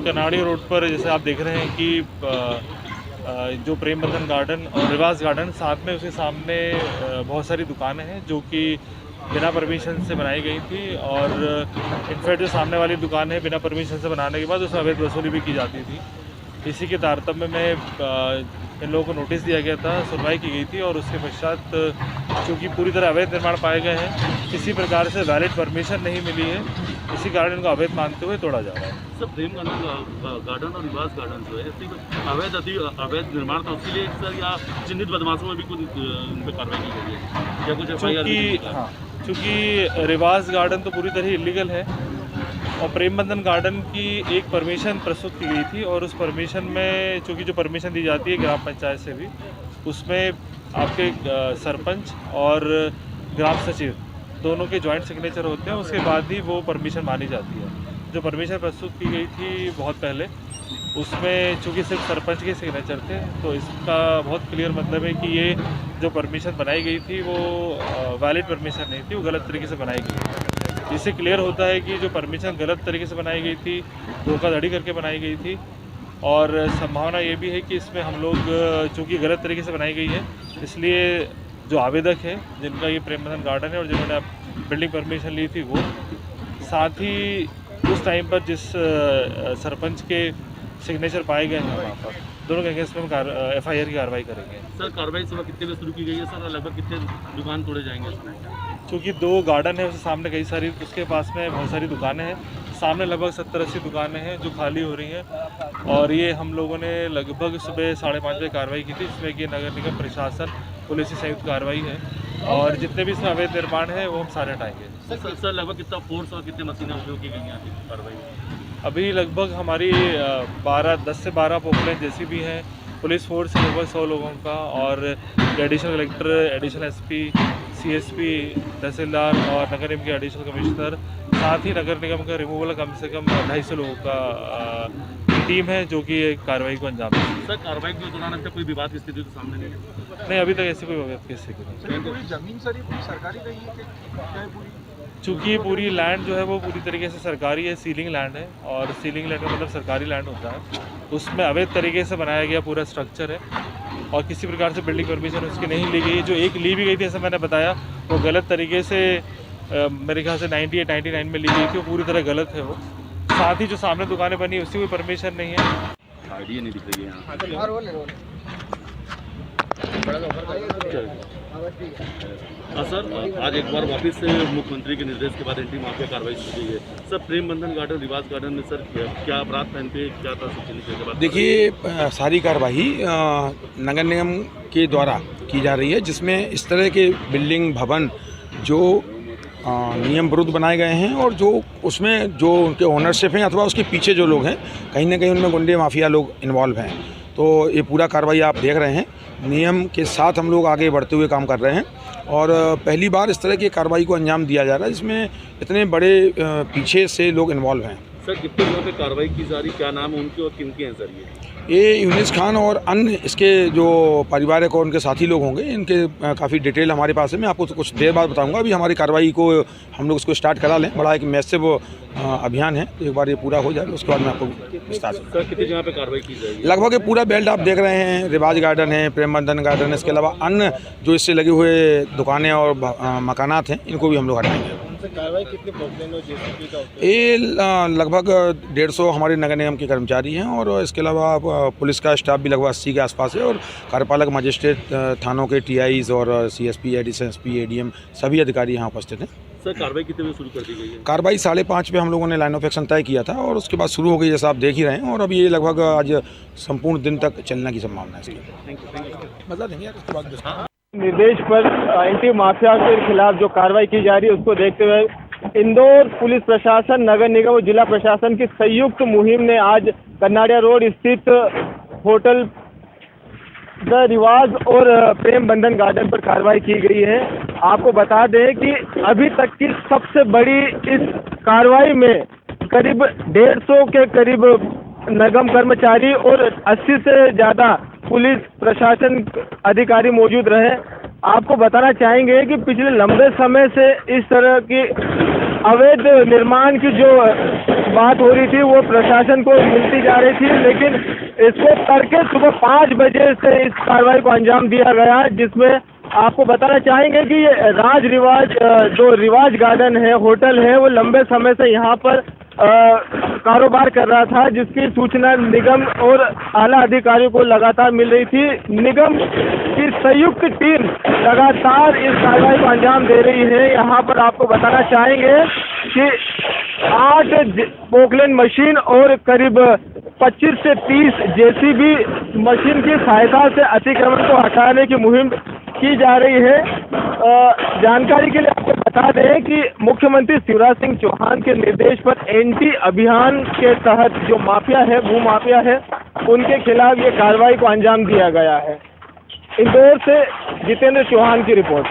कनाड़ी road पर जैसे आप देख रहे हैं कि जो प्रेम बंधन गार्डन और रिवाज गार्डन साथ में, उसके सामने बहुत सारी दुकानें हैं जो कि बिना परमिशन से बनाई गई थी। और इनफैक्ट जो सामने वाली दुकान है, बिना परमिशन से बनाने के बाद उसमें अवैध वसूली भी की जाती थी। इसी के तारतम्य में इन लोगों को नोटिस दिया गया था, सुनवाई की गई थी और उसके पश्चात चूँकि पूरी तरह अवैध निर्माण पाए गए हैं, किसी प्रकार से वैलिड परमिशन नहीं मिली है, इसी कारण इनको अवैध मानते हुए तोड़ा जा रहा है। सर प्रेम गार्डन और रिवाज गार्डन जो है अवैध निर्माण था, उसके लिए सर या चिन्हित बदमाशों में भी कुछ उन पर कार्रवाई की गई है या कुछ एफआईआर? हाँ, चूँकि रिवाज गार्डन तो पूरी तरह इलीगल है और प्रेम बंधन गार्डन की एक परमिशन प्रस्तुत की गई थी और उस परमिशन में, चूँकि जो परमिशन दी जाती है ग्राम पंचायत से भी, उसमें आपके सरपंच और ग्राम सचिव दोनों के जॉइंट सिग्नेचर होते हैं, उसके बाद ही वो परमिशन मानी जाती है। जो परमिशन प्रस्तुत की गई थी बहुत पहले, उसमें चूँकि सिर्फ सरपंच के सिग्नेचर थे, तो इसका बहुत क्लियर मतलब है कि ये जो परमिशन बनाई गई थी वो वैलिड परमिशन नहीं थी, वो गलत तरीके से बनाई गई थी। इससे क्लियर होता है कि जो परमिशन गलत तरीके से बनाई गई थी, धोखाधड़ी करके बनाई गई थी। और संभावना ये भी है कि इसमें हम लोग, चूँकि गलत तरीके से बनाई गई है, इसलिए जो आवेदक है, जिनका ये प्रेम बंधन गार्डन है और जिन्होंने बिल्डिंग परमिशन ली थी, वो साथ ही उस टाइम पर जिस सरपंच के सिग्नेचर पाए गए हैं वहाँ पर, दोनों के अगेंस्ट में एफआईआर की कार्रवाई करेंगे। सर कार्रवाई सुबह कितने बजे शुरू की गई है सर, लगभग कितने दुकान तोड़े जाएंगे इसमें? क्योंकि 2 गार्डन है, उसके सामने कई सारी, उसके पास में बहुत सारी दुकानें हैं, सामने लगभग 70-80 दुकानें हैं जो खाली हो रही हैं। और ये हम लोगों ने लगभग सुबह 5:30 बजे कार्रवाई की थी, इसमें कि नगर निगम प्रशासन पुलिस की संयुक्त कार्रवाई है और जितने भी इसमें अवैध निर्माण है वो हम सारे हटाएंगे। सर लगभग कितना फोर्स और कितने मशीनें उपयोग की गई हैं कार्रवाई? अभी लगभग हमारी 10 से 12 पोकलेन जेसीबी हैं, पुलिस फोर्स है लगभग 100 लोगों का, और additional collector, additional SP, CSP, तहसीलदार और नगर निगम के एडिशनल कमिश्नर, साथ ही नगर निगम का रिमूवल कम से कम 250 लोगों का टीम है जो कि कार्रवाई को अंजाम देगी। सर कार्रवाई के दौरान अब तक कोई विवाद की स्थिति तो सामने नहीं? अभी तक ऐसी कोई विवाद की स्थिति नहीं। पूरी जमीन सर ये पूरी सरकारी रही है क्या पूरी? चूँकि पूरी लैंड जो है वो पूरी तरीके से सरकारी है, सीलिंग लैंड है, और सीलिंग लैंड का मतलब सरकारी लैंड होता है। उसमें अवैध तरीके से बनाया गया पूरा स्ट्रक्चर है और किसी प्रकार से बिल्डिंग परमिशन उसकी नहीं ली गई। जो एक ली भी गई थी, जैसे मैंने बताया, वो गलत तरीके से मेरे ख्याल से 98-99 में ली गई थी, वो पूरी तरह गलत है वो। साथ ही जो सामने दुकानें बनी उसकी कोई परमिशन नहीं है। आइडिया नहीं दिख रही है सर। आज एक बार वापस से मुख्यमंत्री के निर्देश के बाद एंटी माफिया कार्रवाई शुरू हुई है सर। प्रेम बंधन गार्डन, रिवाज गार्डन में सर क्या अपराध था, इन पे क्या था सूचना के बाद? देखिए, सारी कार्रवाई नगर निगम के द्वारा की जा रही है, जिसमें इस तरह के बिल्डिंग भवन जो नियम विरुद्ध बनाए गए हैं और जो उसमें जो उनके ओनरशिप हैं अथवा उसके पीछे जो लोग हैं, कहीं ना कहीं उनमें गुंडे माफिया लोग इन्वॉल्व हैं। तो ये पूरा कार्रवाई आप देख रहे हैं, नियम के साथ हम लोग आगे बढ़ते हुए काम कर रहे हैं और पहली बार इस तरह की कार्रवाई को अंजाम दिया जा रहा है जिसमें इतने बड़े पीछे से लोग इन्वॉल्व हैं। सर कितने लोगों पे कार्रवाई की जा रही, क्या नाम है उनके और किनके हैं सर? ये यूनिस खान और अन्य इसके जो पारिवारिक और उनके साथी लोग होंगे, इनके काफ़ी डिटेल हमारे पास है। मैं आपको कुछ देर बाद बताऊंगा। अभी हमारी कार्रवाई को हम लोग इसको स्टार्ट करा लें, बड़ा एक मैसिव अभियान है, तो एक बार ये पूरा हो जाए उसके बाद मैं आपको विस्तार से। सर कितनी जगह पे कार्रवाई की जाएगी? लगभग ये पूरा बेल्ट आप देख रहे हैं, रिवाज गार्डन है, प्रेम बंधन गार्डन है, इसके अलावा अन्य जो इससे लगे हुए दुकानें और मकानात हैं, इनको भी हम लोग हटाएंगे। कार्रवाई कितने पोकलेन और जेसीबी का? ये लगभग 150 हमारे नगर निगम के कर्मचारी हैं और इसके अलावा पुलिस का स्टाफ भी लगभग 80 के आसपास है और कार्यपालक मजिस्ट्रेट थानों के टीआईज और सीएसपी, एडिशनल एसपी, एडीएम सभी अधिकारी यहाँ उपस्थित हैं। सर कार्रवाई कितने बजे शुरू कर दी गई है? कार्रवाई 5:30 पे हम लोगों ने लाइन ऑफ एक्शन तय किया था और उसके बाद शुरू हो गई, जैसा आप देख ही रहे हैं, और अब ये लगभग आज संपूर्ण दिन तक चलने की संभावना है इसकी। बता देंगे उसके बाद निर्देश पर एंटी माफिया के खिलाफ जो कार्रवाई की जा रही है उसको देखते हुए इंदौर पुलिस प्रशासन, नगर निगम और जिला प्रशासन की संयुक्त मुहिम ने आज कन्नाडिया रोड स्थित होटल द रिवाज और प्रेम बंधन गार्डन पर कार्रवाई की गई है। आपको बता दें कि अभी तक की सबसे बड़ी इस कार्रवाई में करीब 150 के करीब निगम कर्मचारी और 80 से ज़्यादा पुलिस प्रशासन अधिकारी मौजूद रहे। आपको बताना चाहेंगे कि पिछले लंबे समय से इस तरह की अवैध निर्माण की जो बात हो रही थी वो प्रशासन को मिलती जा रही थी, लेकिन इसको तड़के सुबह 5 बजे से इस कार्रवाई को अंजाम दिया गया, जिसमें आपको बताना चाहेंगे कि ये राज रिवाज जो रिवाज गार्डन है, होटल है, वो लंबे समय से यहाँ पर कारोबार कर रहा था, जिसकी सूचना निगम और आला अधिकारियों को लगातार मिल रही थी। निगम की संयुक्त टीम लगातार इस कार्रवाई को अंजाम दे रही है। यहाँ पर आपको बताना चाहेंगे कि 8 पोकलेन मशीन और करीब 25 से 30 जेसीबी मशीन की सहायता से अतिक्रमण को हटाने की मुहिम की जा रही है। जानकारी के लिए आपको बता दें कि मुख्यमंत्री शिवराज सिंह चौहान के निर्देश पर एंटी अभियान के तहत जो माफिया है, भू माफिया है, उनके खिलाफ ये कार्रवाई को अंजाम दिया गया है। इंदौर से जितेंद्र चौहान की रिपोर्ट।